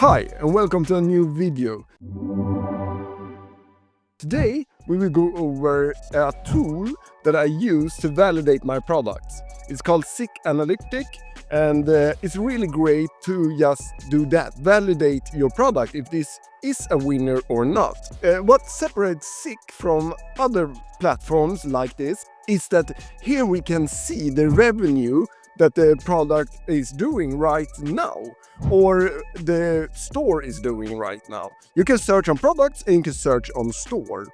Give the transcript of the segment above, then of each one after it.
Hi and welcome to a new video. Today we will go over a tool that I use to validate my products. It's called Zik Analytics and it's really great to just do that, validate your product if this is a winner or not. What separates Zik from other platforms like this is that here we can see the revenue that the product is doing right now or the store is doing right now. You can search on products and you can search on store.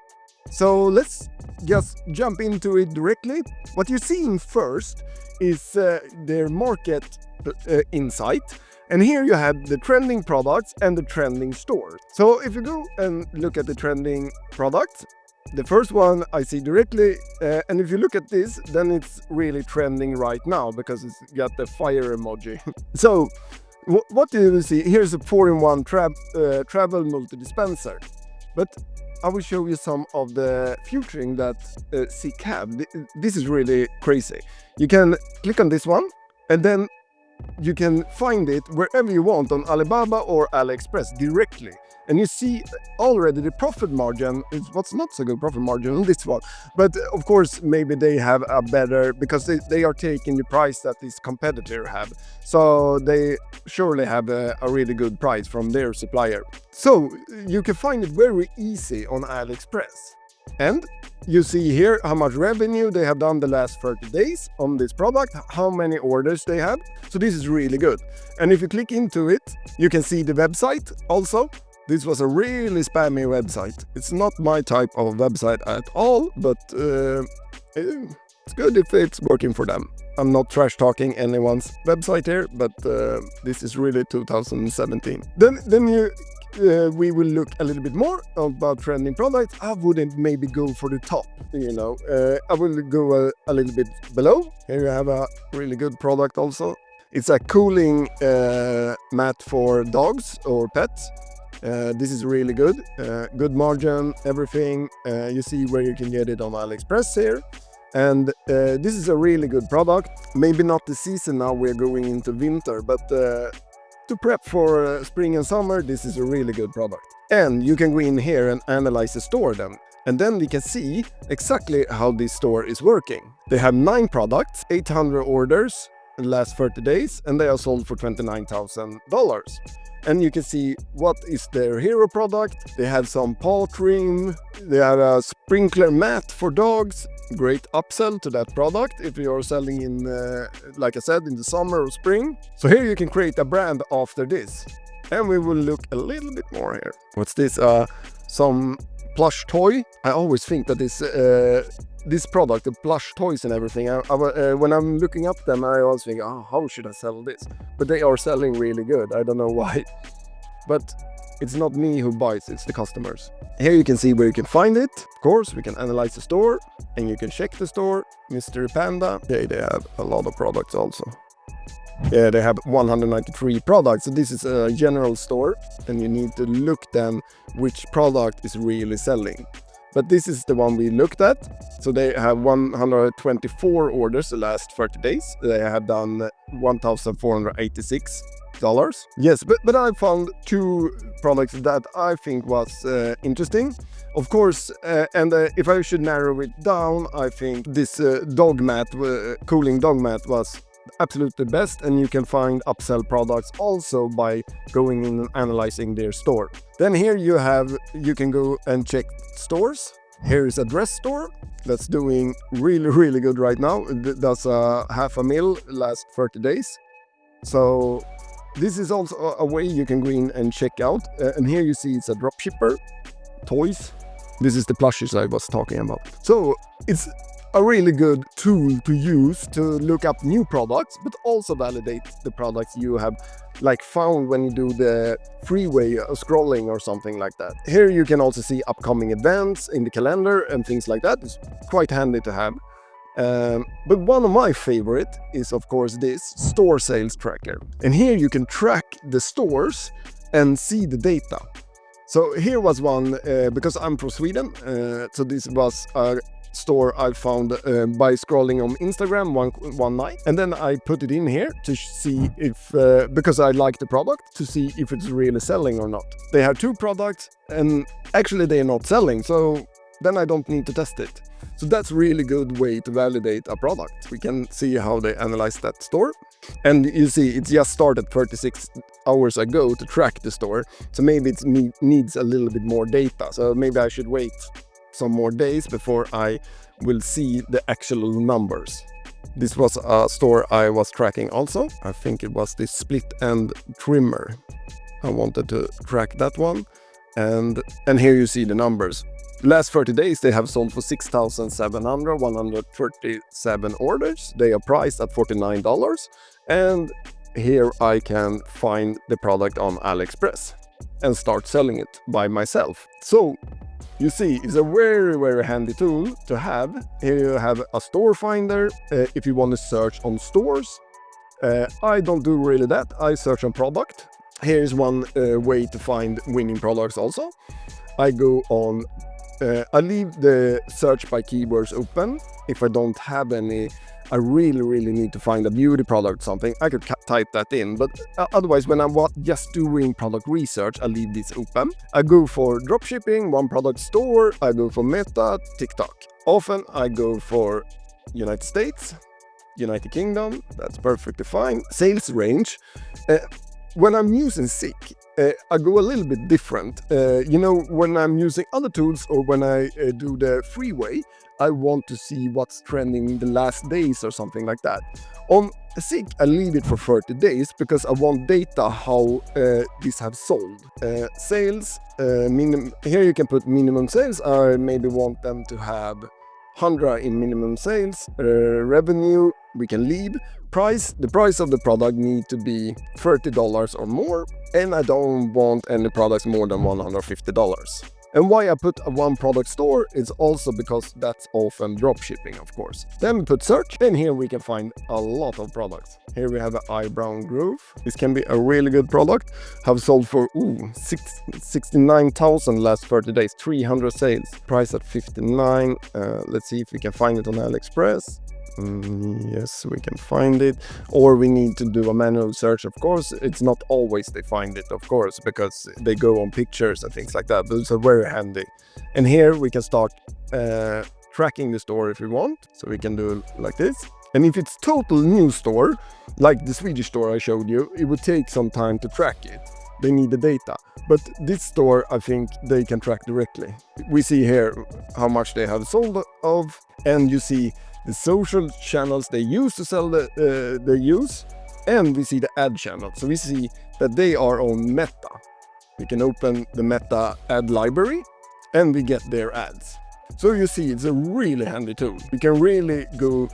So let's just jump into it directly. What you're seeing first is their market insight. And here you have the trending products and the trending stores. So if you go and look at the trending products, the first one I see directly, and if you look at this, then it's really trending right now because it's got the fire emoji. So what do you see? Here's a 4-in-1 travel multi-dispenser. But I will show you some of the featuring that Zik have. This is really crazy. You can click on this one and then you can find it wherever you want on Alibaba or AliExpress directly. And you see already the profit margin is what's not so good profit margin on this one. But of course, maybe they have a better, because they are taking the price that this competitor have. So they surely have a really good price from their supplier. So you can find it very easy on AliExpress. And you see here how much revenue they have done the last 30 days on this product, how many orders they have. So this is really good. And if you click into it, you can see the website also. This was a really spammy website. It's not my type of website at all, but it's good if it's working for them. I'm not trash talking anyone's website here, but this is really 2017. Then we will look a little bit more about trending products. I wouldn't maybe go for the top, I will go a little bit below. Here you have a really good product also. It's a cooling mat for dogs or pets. This is really good. Good margin, everything. You see where you can get it on AliExpress here. And this is a really good product. Maybe not the season now, we're going into winter, but to prep for spring and summer, this is a really good product. And you can go in here and analyze the store then. And then we can see exactly how this store is working. They have 9 products, 800 orders in the last 30 days, and they are sold for $29,000. And you can see what is their hero product. They have some paw trim. They have a sprinkler mat for dogs. Great upsell to that product if you're selling in, like I said, in the summer or spring. So here you can create a brand after this. And we will look a little bit more here. What's this? Some plush toy. I always think that this product, the plush toys and everything, when I'm looking up them, I always think, how should I sell this? But they are selling really good. I don't know why. But it's not me who buys, it's the customers. Here you can see where you can find it. Of course, we can analyze the store and you can check the store. Mystery Panda. Yeah, they have a lot of products also. Yeah, they have 193 products. So this is a general store and you need to look then which product is really selling. But this is the one we looked at. So they have 124 orders the last 30 days. They have done $1,486. Yes, but I found 2 products that I think was interesting. Of course, and if I should narrow it down, I think this dog mat, cooling dog mat was absolutely best, and you can find upsell products also by going in and analyzing their store. Then here you can go and check stores. Here is a dress store that's doing really good right now. That's $500,000 last 30 days. So this is also a way you can go in and check out. And here you see it's a dropshipper, toys. This is the plushies I was talking about. So it's a really good tool to use to look up new products, but also validate the products you have found when you do the freeway scrolling or something like that. Here you can also see upcoming events in the calendar and things like that. It's quite handy to have. But one of my favorite is of course this store sales tracker. And here you can track the stores and see the data. So here was one, because I'm from Sweden, so this was a store I found by scrolling on Instagram one night, and then I put it in here to see if, because I like the product, to see if it's really selling or not. They have 2 products, and actually they are not selling, so then I don't need to test it. So that's really good way to validate a product. We can see how they analyze that store. And you see, it just started 36 hours ago to track the store. So maybe it needs a little bit more data. So maybe I should wait some more days before I will see the actual numbers. This was a store I was tracking also. I think it was the split end trimmer. I wanted to track that one. And here you see the numbers. Last 30 days, they have sold for 137 orders. They are priced at $49. And here I can find the product on AliExpress and start selling it by myself. So you see, it's a very, very handy tool to have. Here you have a store finder if you want to search on stores. I don't do really that. I search on product. Here's one way to find winning products also. I go on I leave the search by keywords open. If I don't have any, I really need to find a beauty product or something, I could type that in. But otherwise, when I'm just doing product research, I leave this open. I go for dropshipping, one product store, I go for Meta, TikTok. Often I go for United States, United Kingdom, that's perfectly fine. Sales range. When I'm using Zik, I go a little bit different. When I'm using other tools or when I do the free way, I want to see what's trending the last days or something like that. On Zik, I leave it for 30 days because I want data how these have sold. Sales, here you can put minimum sales. I maybe want them to have 100 in minimum sales. Revenue, we can leave. Price, the price of the product need to be $30 or more, and I don't want any products more than $150. And why I put a one product store is also because that's often drop shipping, of course. Then we put search, and here we can find a lot of products. Here we have an eyebrow groove. This can be a really good product. Have sold for 69,000 last 30 days, 300 sales. Price at 59. Let's see if we can find it on AliExpress. Yes, we can find it, or we need to do a manual search, of course. It's not always they find it, of course, because they go on pictures and things like that, but it's very handy. And here we can start tracking the store if we want, so we can do like this. And if it's total new store, like the Swedish store I showed you, it would take some time to track it. They need the data. But this store, I think they can track directly. We see here how much they have sold of, and you see the social channels they use to sell their use, and we see the ad channel. So we see that they are on Meta. We can open the Meta ad library and we get their ads. So you see, it's a really handy tool. You can really go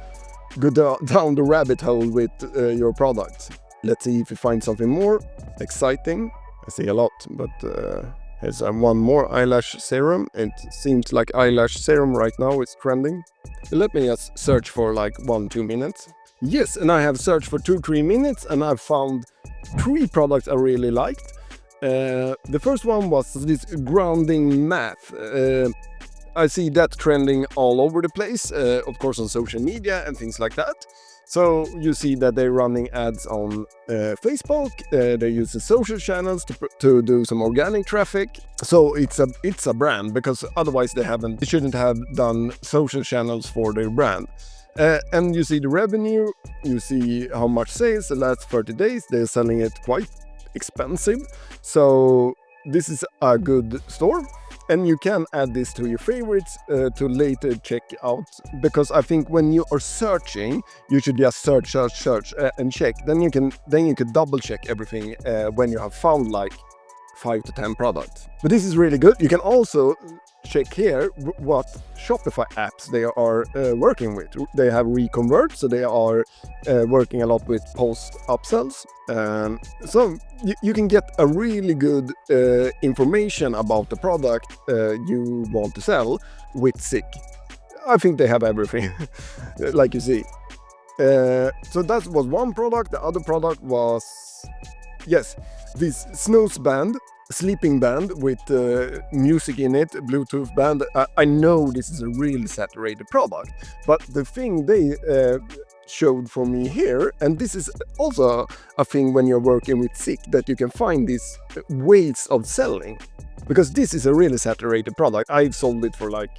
down the rabbit hole with your products. Let's see if we find something more exciting. I see a lot, but here's one more eyelash serum. It seems like eyelash serum right now is trending. Let me just search for like 1-2 minutes. Yes, and I have searched for 2-3 minutes and I've found 3 products I really liked. The first one was this grounding math. I see that trending all over the place, of course on social media and things like that. So you see that they're running ads on Facebook, they use the social channels to do some organic traffic. So it's a brand, because otherwise they shouldn't have done social channels for their brand. And you see the revenue, you see how much sales the last 30 days, they're selling it quite expensive. So this is a good store. And you can add this to your favorites to later check out, because I think when you are searching, you should just search and check. Then you can double check everything when you have found like 5 to 10 products. But this is really good. You can also check here what Shopify apps they are working with. They have reconvert, so they are working a lot with post upsells. So you can get a really good information about the product you want to sell with Zik. I think they have everything, like you see. So that was one product. The other product was, yes, this snooze band. sleeping band with music in it, Bluetooth band. I know this is a really saturated product, but the thing they showed for me here, and this is also a thing when you're working with Zik, that you can find these ways of selling. Because this is a really saturated product. I've sold it for like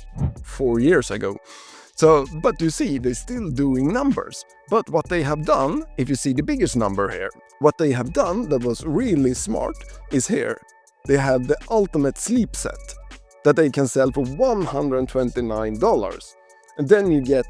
4 years ago. So, but you see, they're still doing numbers. But what they have done, if you see the biggest number here, what they have done that was really smart is here. They have the ultimate sleep set that they can sell for $129. And then you get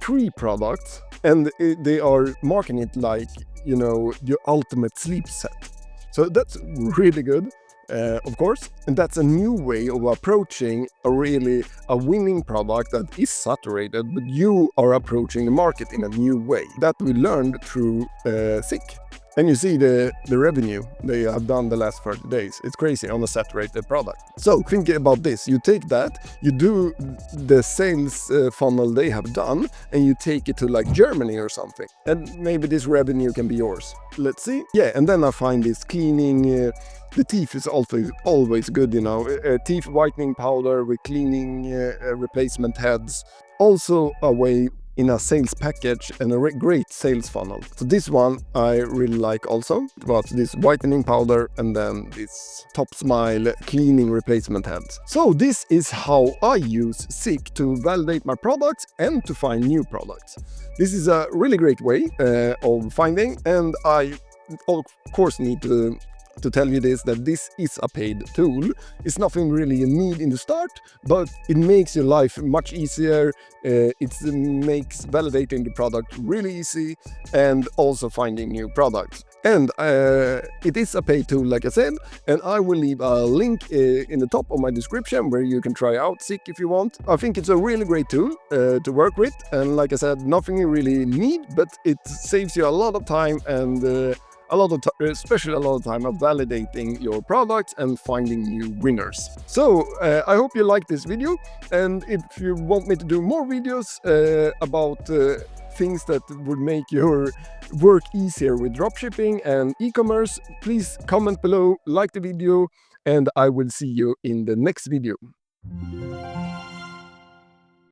3 products, and they are marketing it like, you know, your ultimate sleep set. So that's really good. Of course, and that's a new way of approaching a winning product that is saturated, but you are approaching the market in a new way. That we learned through Zik. And you see the revenue they have done the last 30 days. It's crazy on a saturated product. So think about this. You take that, you do the sales funnel they have done, and you take it to like Germany or something. And maybe this revenue can be yours. Let's see. Yeah, and then I find this cleaning... the teeth is also always good, you know. Teeth whitening powder with cleaning replacement heads. Also a way in a sales package and a great sales funnel. So this one I really like also. It was this whitening powder and then this Top Smile cleaning replacement heads. So this is how I use Zik to validate my products and to find new products. This is a really great way of finding, and I of course need to tell you this, that this is a paid tool. It's nothing really you need in the start, but it makes your life much easier. It makes validating the product really easy, and also finding new products. And it is a paid tool, like I said, and I will leave a link in the top of my description where you can try out Zik if you want. I think it's a really great tool to work with, and like I said, nothing you really need, but it saves you a lot of time and especially a lot of time of validating your products and finding new winners. So I hope you like this video, and if you want me to do more videos about things that would make your work easier with dropshipping and e-commerce, please comment below, like the video, and I will see you in the next video.